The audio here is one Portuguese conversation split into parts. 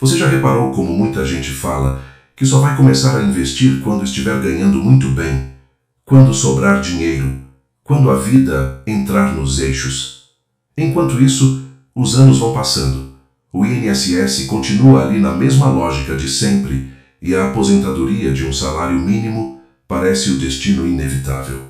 Você já reparou como muita gente fala que só vai começar a investir quando estiver ganhando muito bem, quando sobrar dinheiro, quando a vida entrar nos eixos? Enquanto isso, os anos vão passando. O INSS continua ali na mesma lógica de sempre e a aposentadoria de um salário mínimo parece o destino inevitável.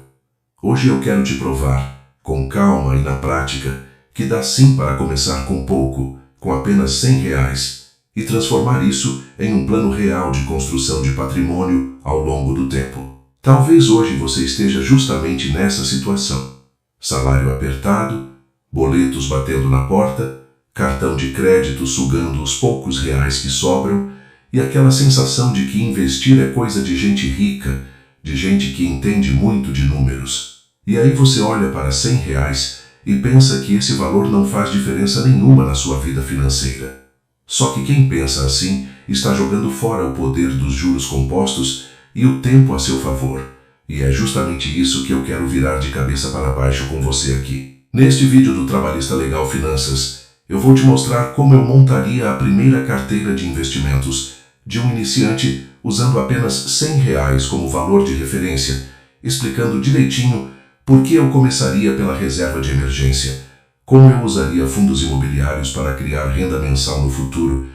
Hoje eu quero te provar, com calma e na prática, que dá sim para começar com pouco, com apenas R$100, e transformar isso em um plano real de construção de patrimônio ao longo do tempo. Talvez hoje você esteja justamente nessa situação. Salário apertado, boletos batendo na porta, cartão de crédito sugando os poucos reais que sobram e aquela sensação de que investir é coisa de gente rica, de gente que entende muito de números. E aí você olha para R$100 e pensa que esse valor não faz diferença nenhuma na sua vida financeira. Só que quem pensa assim está jogando fora o poder dos juros compostos e o tempo a seu favor. E é justamente isso que eu quero virar de cabeça para baixo com você aqui. Neste vídeo do Trabalhista Legal Finanças, eu vou te mostrar como eu montaria a primeira carteira de investimentos de um iniciante usando apenas R$100 como valor de referência, explicando direitinho por que eu começaria pela reserva de emergência, como eu usaria fundos imobiliários para criar renda mensal no futuro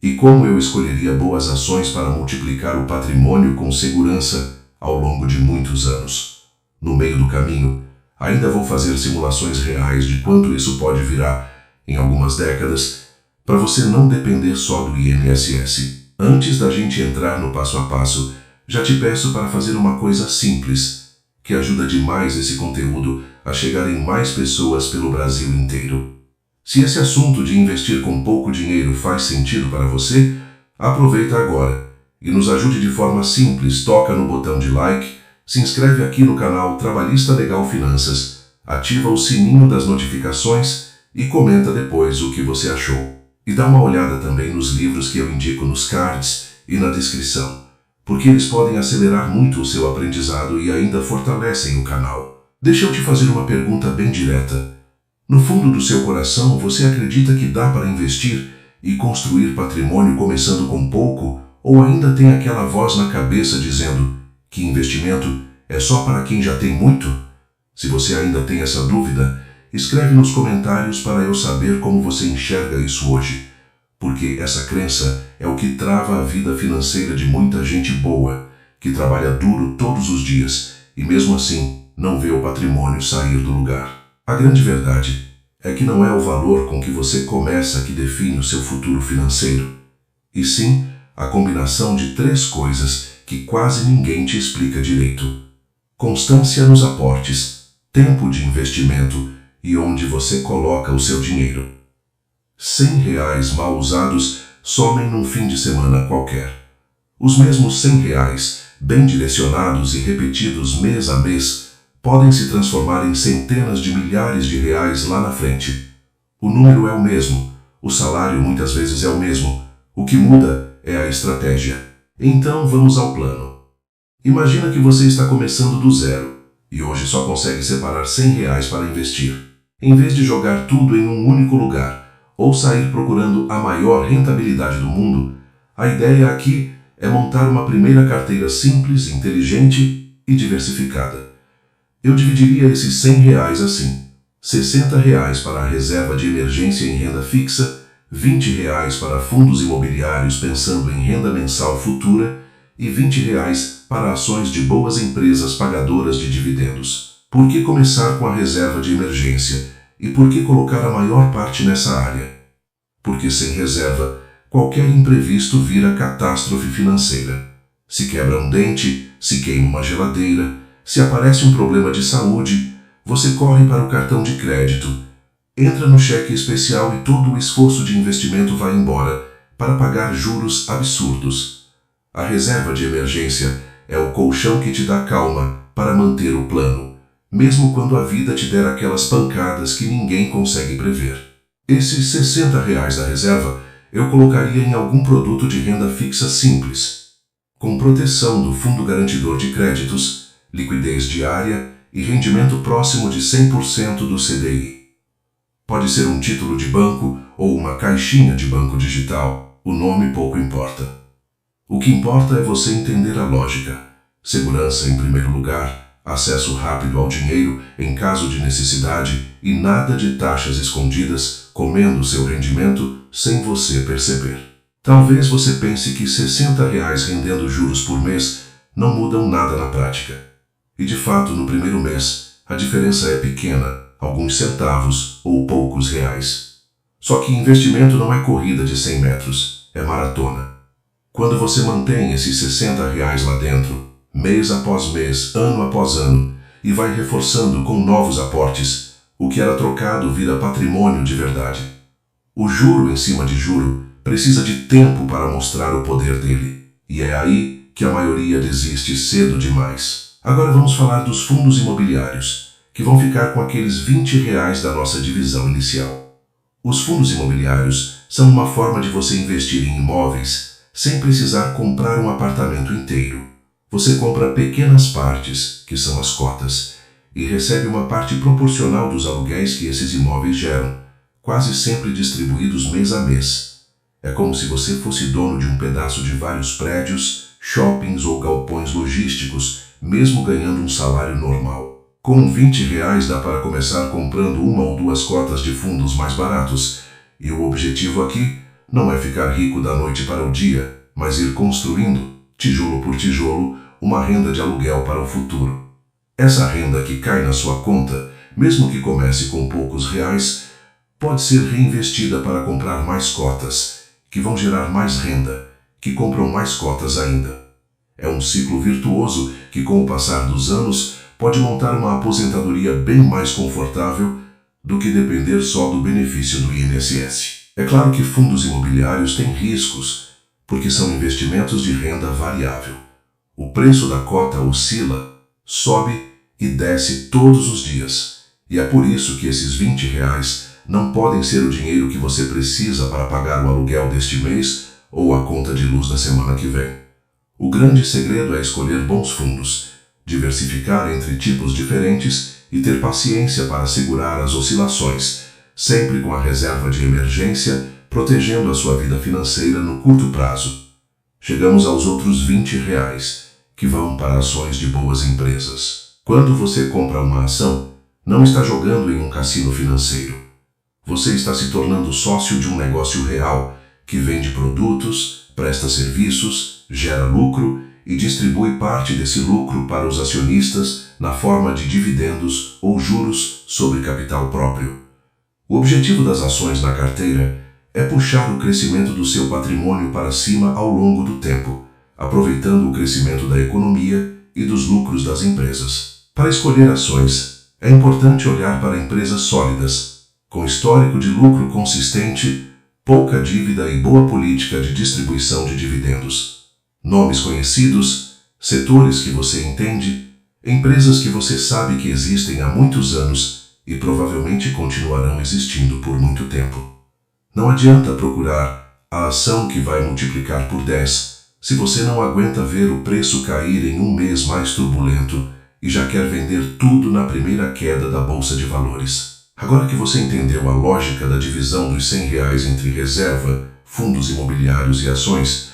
e como eu escolheria boas ações para multiplicar o patrimônio com segurança ao longo de muitos anos. No meio do caminho, ainda vou fazer simulações reais de quanto isso pode virar em algumas décadas, para você não depender só do INSS. Antes da gente entrar no passo a passo, já te peço para fazer uma coisa simples, que ajuda demais esse conteúdo a chegar em mais pessoas pelo Brasil inteiro. Se esse assunto de investir com pouco dinheiro faz sentido para você, aproveita agora e nos ajude de forma simples. Toca no botão de like, se inscreve aqui no canal Trabalhista Legal Finanças, ativa o sininho das notificações e comenta depois o que você achou. E dá uma olhada também nos livros que eu indico nos cards e na descrição, porque eles podem acelerar muito o seu aprendizado e ainda fortalecem o canal. Deixa eu te fazer uma pergunta bem direta. No fundo do seu coração, você acredita que dá para investir e construir patrimônio começando com pouco, ou ainda tem aquela voz na cabeça dizendo que investimento é só para quem já tem muito? Se você ainda tem essa dúvida, escreve nos comentários para eu saber como você enxerga isso hoje, porque essa crença é o que trava a vida financeira de muita gente boa, que trabalha duro todos os dias e mesmo assim não vê o patrimônio sair do lugar. A grande verdade é que não é o valor com que você começa que define o seu futuro financeiro, e sim a combinação de 3 coisas que quase ninguém te explica direito: constância nos aportes, tempo de investimento e onde você coloca o seu dinheiro. R$100 mal usados somem num fim de semana qualquer. Os mesmos R$100, bem direcionados e repetidos mês a mês, podem se transformar em centenas de milhares de reais lá na frente. O número é o mesmo, o salário muitas vezes é o mesmo, o que muda é a estratégia. Então vamos ao plano. Imagina que você está começando do zero e hoje só consegue separar R$100 para investir. Em vez de jogar tudo em um único lugar ou sair procurando a maior rentabilidade do mundo, a ideia aqui é montar uma primeira carteira simples, inteligente e diversificada. Eu dividiria esses R$100 assim: R$60 para a reserva de emergência em renda fixa, R$20 para fundos imobiliários pensando em renda mensal futura e R$20 para ações de boas empresas pagadoras de dividendos. Por que começar com a reserva de emergência e por que colocar a maior parte nessa área? Porque sem reserva, qualquer imprevisto vira catástrofe financeira. Se quebra um dente, se queima uma geladeira, se aparece um problema de saúde, você corre para o cartão de crédito, entra no cheque especial e todo o esforço de investimento vai embora para pagar juros absurdos. A reserva de emergência é o colchão que te dá calma para manter o plano, mesmo quando a vida te der aquelas pancadas que ninguém consegue prever. Esses R$60 da reserva eu colocaria em algum produto de renda fixa simples, com proteção do Fundo Garantidor de Créditos, liquidez diária e rendimento próximo de 100% do CDI. Pode ser um título de banco ou uma caixinha de banco digital. O nome pouco importa. O que importa é você entender a lógica. Segurança em primeiro lugar, acesso rápido ao dinheiro em caso de necessidade e nada de taxas escondidas comendo seu rendimento sem você perceber. Talvez você pense que R$60 rendendo juros por mês não mudam nada na prática. E de fato, no primeiro mês, a diferença é pequena, alguns centavos ou poucos reais. Só que investimento não é corrida de 100 metros, é maratona. Quando você mantém esses R$60 lá dentro, mês após mês, ano após ano, e vai reforçando com novos aportes, o que era trocado vira patrimônio de verdade. O juro em cima de juro precisa de tempo para mostrar o poder dele, e é aí que a maioria desiste cedo demais. Agora vamos falar dos fundos imobiliários, que vão ficar com aqueles R$20 da nossa divisão inicial. Os fundos imobiliários são uma forma de você investir em imóveis sem precisar comprar um apartamento inteiro. Você compra pequenas partes, que são as cotas, e recebe uma parte proporcional dos aluguéis que esses imóveis geram, quase sempre distribuídos mês a mês. É como se você fosse dono de um pedaço de vários prédios, shoppings ou galpões logísticos, mesmo ganhando um salário normal. Com R$20 dá para começar comprando uma ou duas cotas de fundos mais baratos, e o objetivo aqui não é ficar rico da noite para o dia, mas ir construindo, tijolo por tijolo, uma renda de aluguel para o futuro. Essa renda que cai na sua conta, mesmo que comece com poucos reais, pode ser reinvestida para comprar mais cotas, que vão gerar mais renda, que compram mais cotas ainda. É um ciclo virtuoso que, com o passar dos anos, pode montar uma aposentadoria bem mais confortável do que depender só do benefício do INSS. É claro que fundos imobiliários têm riscos, porque são investimentos de renda variável. O preço da cota oscila, sobe e desce todos os dias, e é por isso que esses R$20 não podem ser o dinheiro que você precisa para pagar o aluguel deste mês ou a conta de luz da semana que vem. O grande segredo é escolher bons fundos, diversificar entre tipos diferentes e ter paciência para segurar as oscilações, sempre com a reserva de emergência, protegendo a sua vida financeira no curto prazo. Chegamos aos outros R$20, que vão para ações de boas empresas. Quando você compra uma ação, não está jogando em um cassino financeiro. Você está se tornando sócio de um negócio real, que vende produtos, presta serviços, gera lucro e distribui parte desse lucro para os acionistas na forma de dividendos ou juros sobre capital próprio. O objetivo das ações na carteira é puxar o crescimento do seu patrimônio para cima ao longo do tempo, aproveitando o crescimento da economia e dos lucros das empresas. Para escolher ações, é importante olhar para empresas sólidas, com histórico de lucro consistente, pouca dívida e boa política de distribuição de dividendos. Nomes conhecidos, setores que você entende, empresas que você sabe que existem há muitos anos e provavelmente continuarão existindo por muito tempo. Não adianta procurar a ação que vai multiplicar por 10 se você não aguenta ver o preço cair em um mês mais turbulento e já quer vender tudo na primeira queda da Bolsa de Valores. Agora que você entendeu a lógica da divisão dos R$100 entre reserva, fundos imobiliários e ações,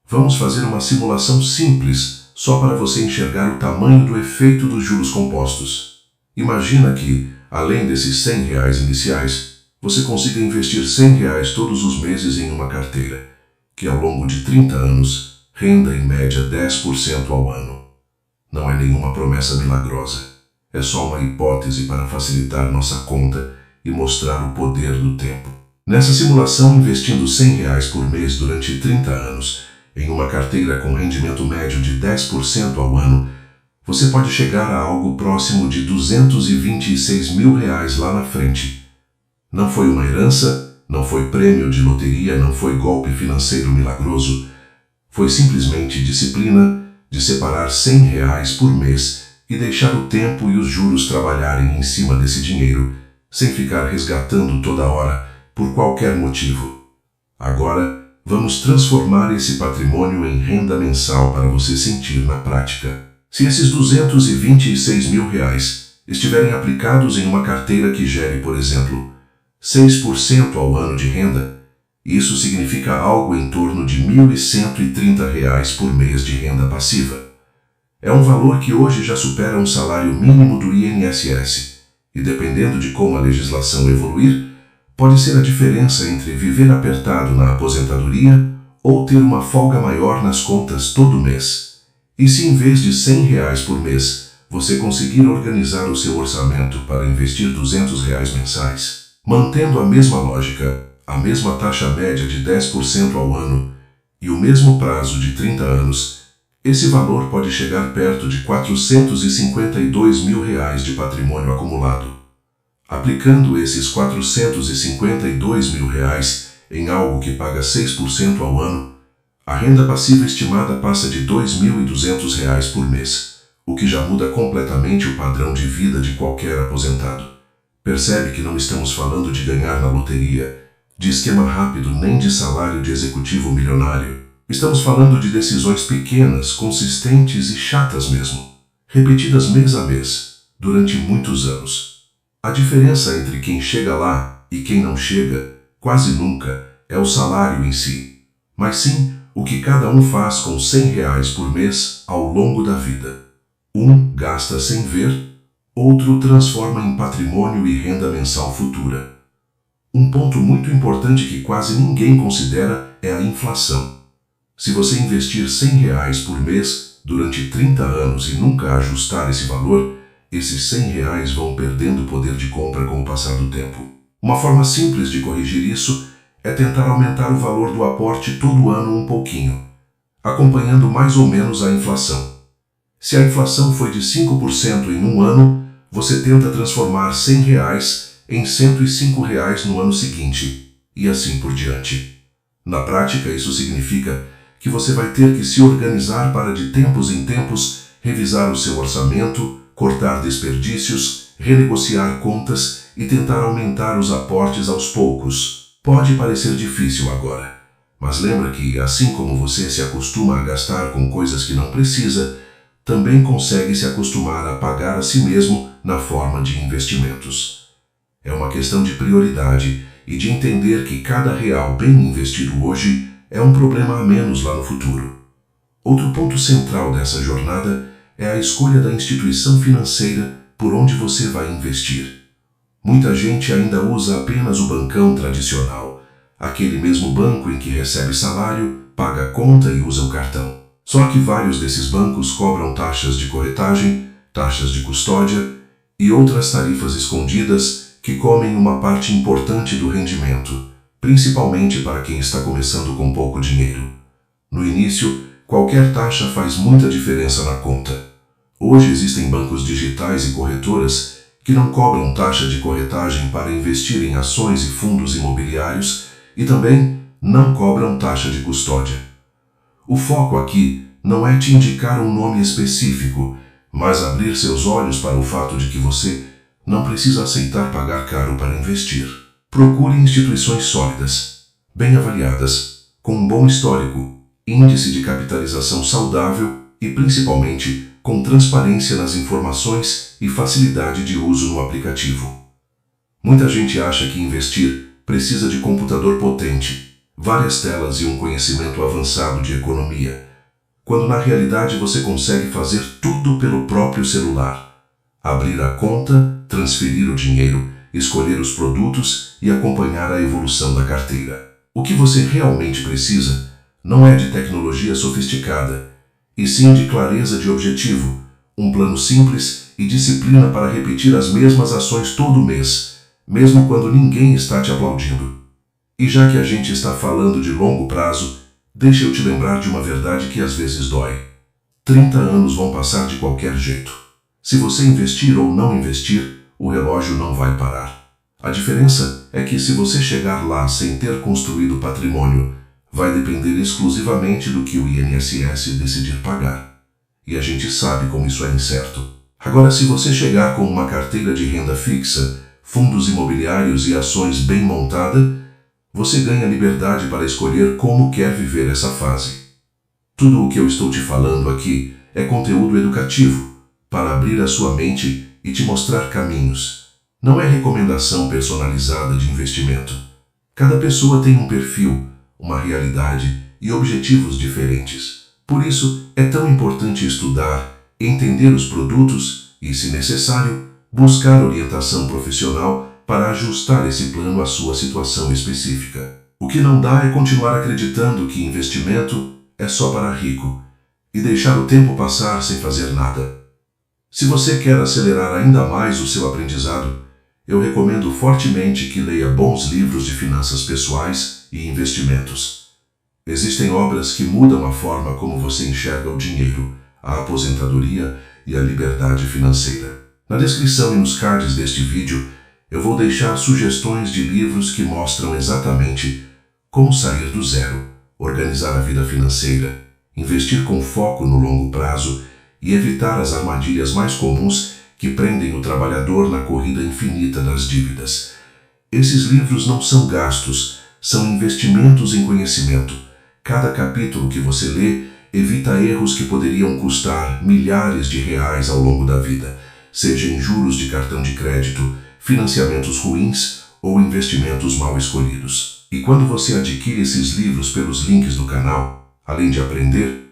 vamos fazer uma simulação simples só para você enxergar o tamanho do efeito dos juros compostos. Imagina que, além desses R$100 iniciais, você consiga investir R$100 todos os meses em uma carteira, que ao longo de 30 anos renda em média 10% ao ano. Não é nenhuma promessa milagrosa. É só uma hipótese para facilitar nossa conta e mostrar o poder do tempo. Nessa simulação, investindo R$100 por mês durante 30 anos, em uma carteira com rendimento médio de 10% ao ano, você pode chegar a algo próximo de R$226 mil lá na frente. Não foi uma herança, não foi prêmio de loteria, não foi golpe financeiro milagroso. Foi simplesmente disciplina de separar R$100 por mês e deixar o tempo e os juros trabalharem em cima desse dinheiro, sem ficar resgatando toda hora, por qualquer motivo. Agora, vamos transformar esse patrimônio em renda mensal para você sentir na prática. Se esses R$226 mil estiverem aplicados em uma carteira que gere, por exemplo, 6% ao ano de renda, Isso significa algo em torno de R$ 1.130 por mês de renda passiva. É um valor que hoje já supera um salário mínimo do INSS, e dependendo de como a legislação evoluir, pode ser a diferença entre viver apertado na aposentadoria ou ter uma folga maior nas contas todo mês. E se em vez de R$ 100 por mês, você conseguir organizar o seu orçamento para investir R$ 200 mensais, mantendo a mesma lógica, a mesma taxa média de 10% ao ano e o mesmo prazo de 30 anos, esse valor pode chegar perto de R$ 452 mil de patrimônio acumulado. Aplicando esses R$ 452 mil em algo que paga 6% ao ano, a renda passiva estimada passa de R$ 2.200 por mês, o que já muda completamente o padrão de vida de qualquer aposentado. Percebe que não estamos falando de ganhar na loteria, de esquema rápido nem de salário de executivo milionário. Estamos falando de decisões pequenas, consistentes e chatas mesmo, repetidas mês a mês, durante muitos anos. A diferença entre quem chega lá e quem não chega, quase nunca, é o salário em si, mas sim o que cada um faz com R$ 100 por mês ao longo da vida. Um gasta sem ver, outro transforma em patrimônio e renda mensal futura. Um ponto muito importante que quase ninguém considera é a inflação. Se você investir R$ 100 por mês durante 30 anos e nunca ajustar esse valor, esses R$ 100 vão perdendo poder de compra com o passar do tempo. Uma forma simples de corrigir isso é tentar aumentar o valor do aporte todo ano um pouquinho, acompanhando mais ou menos a inflação. Se a inflação foi de 5% em um ano, você tenta transformar R$ 100 em R$ 105 no ano seguinte, e assim por diante. Na prática, isso significa que você vai ter que se organizar para de tempos em tempos revisar o seu orçamento, cortar desperdícios, renegociar contas e tentar aumentar os aportes aos poucos. Pode parecer difícil agora, mas lembra que, assim como você se acostuma a gastar com coisas que não precisa, também consegue se acostumar a pagar a si mesmo na forma de investimentos. É uma questão de prioridade e de entender que cada real bem investido hoje é um problema a menos lá no futuro. Outro ponto central dessa jornada é a escolha da instituição financeira por onde você vai investir. Muita gente ainda usa apenas o bancão tradicional, aquele mesmo banco em que recebe salário, paga a conta e usa o cartão. Só que vários desses bancos cobram taxas de corretagem, taxas de custódia e outras tarifas escondidas que comem uma parte importante do rendimento, principalmente para quem está começando com pouco dinheiro. No início, qualquer taxa faz muita diferença na conta. Hoje existem bancos digitais e corretoras que não cobram taxa de corretagem para investir em ações e fundos imobiliários e também não cobram taxa de custódia. O foco aqui não é te indicar um nome específico, mas abrir seus olhos para o fato de que você não precisa aceitar pagar caro para investir. Procure instituições sólidas, bem avaliadas, com um bom histórico, índice de capitalização saudável e, principalmente, com transparência nas informações e facilidade de uso no aplicativo. Muita gente acha que investir precisa de computador potente, várias telas e um conhecimento avançado de economia, quando na realidade você consegue fazer tudo pelo próprio celular. Abrir a conta, transferir o dinheiro, escolher os produtos e acompanhar a evolução da carteira. O que você realmente precisa não é de tecnologia sofisticada, e sim de clareza de objetivo, um plano simples e disciplina para repetir as mesmas ações todo mês, mesmo quando ninguém está te aplaudindo. E já que a gente está falando de longo prazo, deixa eu te lembrar de uma verdade que às vezes dói. 30 anos vão passar de qualquer jeito. Se você investir ou não investir, o relógio não vai parar. A diferença é que se você chegar lá sem ter construído patrimônio, vai depender exclusivamente do que o INSS decidir pagar. E a gente sabe como isso é incerto. Agora, se você chegar com uma carteira de renda fixa, fundos imobiliários e ações bem montada, você ganha liberdade para escolher como quer viver essa fase. Tudo o que eu estou te falando aqui é conteúdo educativo, para abrir a sua mente e te mostrar caminhos. Não é recomendação personalizada de investimento. Cada pessoa tem um perfil, uma realidade e objetivos diferentes. Por isso, é tão importante estudar, entender os produtos e, se necessário, buscar orientação profissional para ajustar esse plano à sua situação específica. O que não dá é continuar acreditando que investimento é só para rico e deixar o tempo passar sem fazer nada. Se você quer acelerar ainda mais o seu aprendizado, eu recomendo fortemente que leia bons livros de finanças pessoais e investimentos. Existem obras que mudam a forma como você enxerga o dinheiro, a aposentadoria e a liberdade financeira. Na descrição e nos cards deste vídeo, eu vou deixar sugestões de livros que mostram exatamente como sair do zero, organizar a vida financeira, investir com foco no longo prazo e evitar as armadilhas mais comuns que prendem o trabalhador na corrida infinita das dívidas. Esses livros não são gastos, são investimentos em conhecimento. Cada capítulo que você lê evita erros que poderiam custar milhares de reais ao longo da vida, seja em juros de cartão de crédito, financiamentos ruins ou investimentos mal escolhidos. E quando você adquire esses livros pelos links do canal, além de aprender,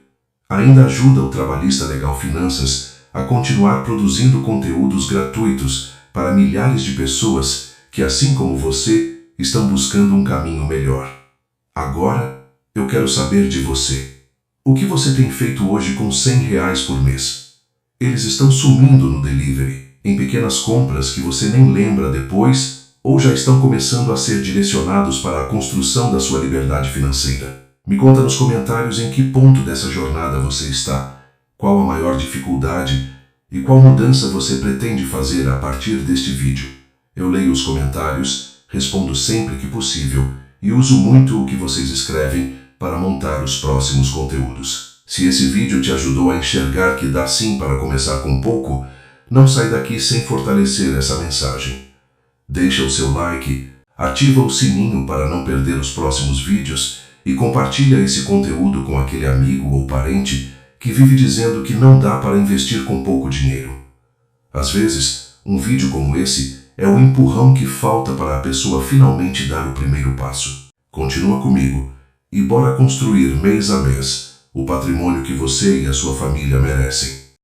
ainda ajuda o Trabalhista Legal Finanças a continuar produzindo conteúdos gratuitos para milhares de pessoas que, assim como você, estão buscando um caminho melhor. Agora, eu quero saber de você. O que você tem feito hoje com R$100 por mês? Eles estão sumindo no delivery, em pequenas compras que você nem lembra depois, ou já estão começando a ser direcionados para a construção da sua liberdade financeira. Me conta nos comentários em que ponto dessa jornada você está, qual a maior dificuldade e qual mudança você pretende fazer a partir deste vídeo. Eu leio os comentários, respondo sempre que possível e uso muito o que vocês escrevem para montar os próximos conteúdos. Se esse vídeo te ajudou a enxergar que dá sim para começar com pouco, não sai daqui sem fortalecer essa mensagem. Deixa o seu like, ativa o sininho para não perder os próximos vídeos e compartilha esse conteúdo com aquele amigo ou parente que vive dizendo que não dá para investir com pouco dinheiro. Às vezes, um vídeo como esse é o empurrão que falta para a pessoa finalmente dar o primeiro passo. Continua comigo e bora construir mês a mês o patrimônio que você e a sua família merecem.